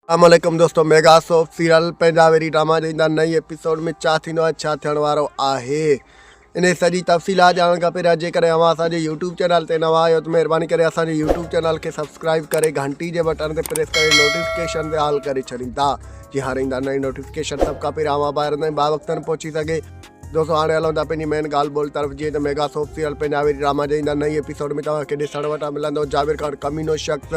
अस्सलामुअलैकुम दोस्तों, mega soap serial Punjabi drama जी नई एपिसोड में छा थींदो आहे, छा थियण वारो आहे। इन सॼी तफ़सीलात ॼाणण खां पहिरियों जेकॾहिं अव्हां असांजे यूट्यूब चैनल ते नवां आहियो त महिरबानी करे असांजे यूट्यूब चैनल खे सब्सक्राइब करे घंटी जे बटन ते प्रेस करे नोटिफिकेशन ते ऑल करे छॾींदा, जी हाणे ईंदा नई नोटिफिकेशन सभ खां पहिरियों अव्हां ॿाहिरि ताईं बावक़्तनि पहुची सघे। दोस्तों हाणे हलूं था पंहिंजी मेन ॻाल्हि ॿोल तरफ़। जीअं त mega soap serial Punjabi drama जे ईंदा नई एपिसोड में तव्हांखे ॾिसण वटां मिलंदो जाबिर खान कमीनो शख़्स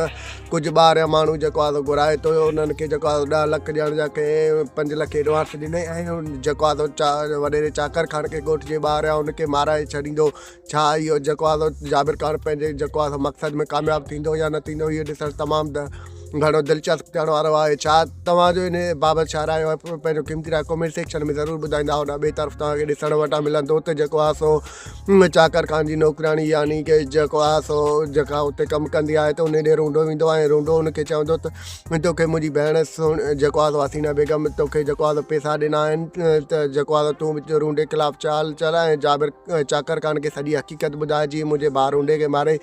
कुझु ॿार या माण्हू जेको आहे घुराए थो, उन्हनि खे जेको आहे 10 लख ॾियण जा के 5 लख एडवांस ॾिनई ऐं जेको आहे वॾेरे चाकर खान खे ॻोठ जे ॿार आहे उनखे माराए छॾींदो। छा इहो जेको आहे जाबिर खान पंहिंजे जेको आहे मक़सद में कामयाबु थींदो या न थींदो, इहो ॾिसणु तमामु घणो दिलचस्प थियण वारो आहे। छा तव्हांजो इन बाबति छा राय आहे पंहिंजो क़ीमती राय कमेंट सेक्शन में ज़रूरु ॿुधाईंदा। हुन ॿिए तरफ़ तव्हांखे ॾिसण वटां मिलंदो त जेको आहे सो चाकर खान जी नौकराणी यानी कि जेको आहे सो जेका हुते कमु कंदी आहे त उन ॾे रूंडो वेंदो आहे ऐं रूंडो उनखे चवंदो त तोखे मुंहिंजी भेण जेको आहे हसीना बेगम तोखे जेको आहे पैसा ॾिना आहिनि त जेको आहे तूं रूंडे ख़िलाफ़ु चाल चलाए ऐं जाबिर चाकर खान खे सॼी हक़ीक़त ॿुधाए जीअं मुंहिंजे भाउ रूंडे खे मारे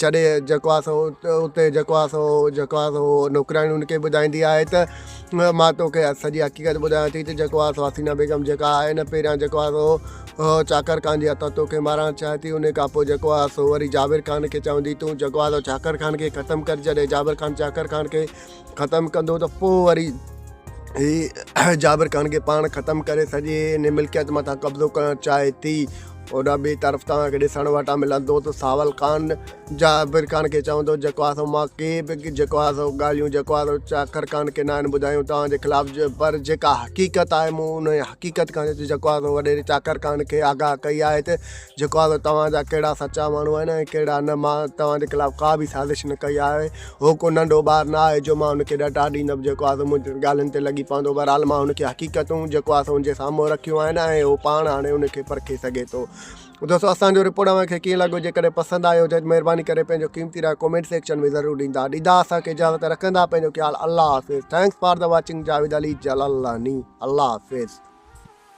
छॾे। जेको आहे सो उते जेको आहे सो नौकराणी उनखे ॿुधाईंदी आहे त मां तोखे सॼी हक़ीक़त ॿुधायां थी त जेको आहे सो हसीना बेगम जेका आहे न पहिरियां जेको आहे सो चाकर खान जे हथां तोखे मारणु चाहे थी। उन खां पोइ जेको आहे सो वरी जाबिर खान खे चवंदी तूं जेको आहे चाकर खान खे ख़तमु करे छॾे। जाबिर खान चाकर खान खे ख़तमु कंदो त पोइ वरी ही जाबिर खान खे पाण ख़तमु करे सॼे इन मिल्कियत मथां कब्ज़ो करणु चाहे थी। ओॾा ॿिए तरफ़ तव्हांखे ॾिसण वटां मिलंदो त सावल खान जाबिर खान खे चवंदो जेको आहे सो मां के बि जेको आहे सो ॻाल्हियूं जेको आहे चाकर खान खे न आहिनि ॿुधायूं तव्हांजे ख़िलाफ़ु, पर जेका हक़ीक़त आहे मूं उन हक़ीक़त खां जेको आहे सो वॾेरे चाकर खान खे आगाह कई आहे त जेको आहे तव्हांजा कहिड़ा सचा माण्हू आहिनि ऐं कहिड़ा न। मां तव्हांजे ख़िलाफ़ु का बि साज़िश न कई आहे। हो को नंढो ॿारु न आहे जो मां हुनखे ॾटा ॾींदुमि जेको आहे मुंहिंजी ॻाल्हियुनि ते लॻी पवंदो। बहरहाल मां हुनखे हक़ीक़तूं जेको आहे हुनजे साम्हूं रखियूं आहिनि ऐं उहो पाण हाणे हुनखे परखे सघे थो। दोस्तों असांजो रिपोर्ट तव्हांखे कीअं लॻो, जेकॾहिं पसंदि आयो हुजे त महिरबानी करे पंहिंजो क़ीमती राय कमेंट सेक्शन में ज़रूरु ॾींदा असांखे इजाज़त रखंदा। पंहिंजो ख़्यालु। अल्लाह हाफ़िज़। Thanks for the watching. Javed Ali Jalalani. अल्लाह हाफ़िज़।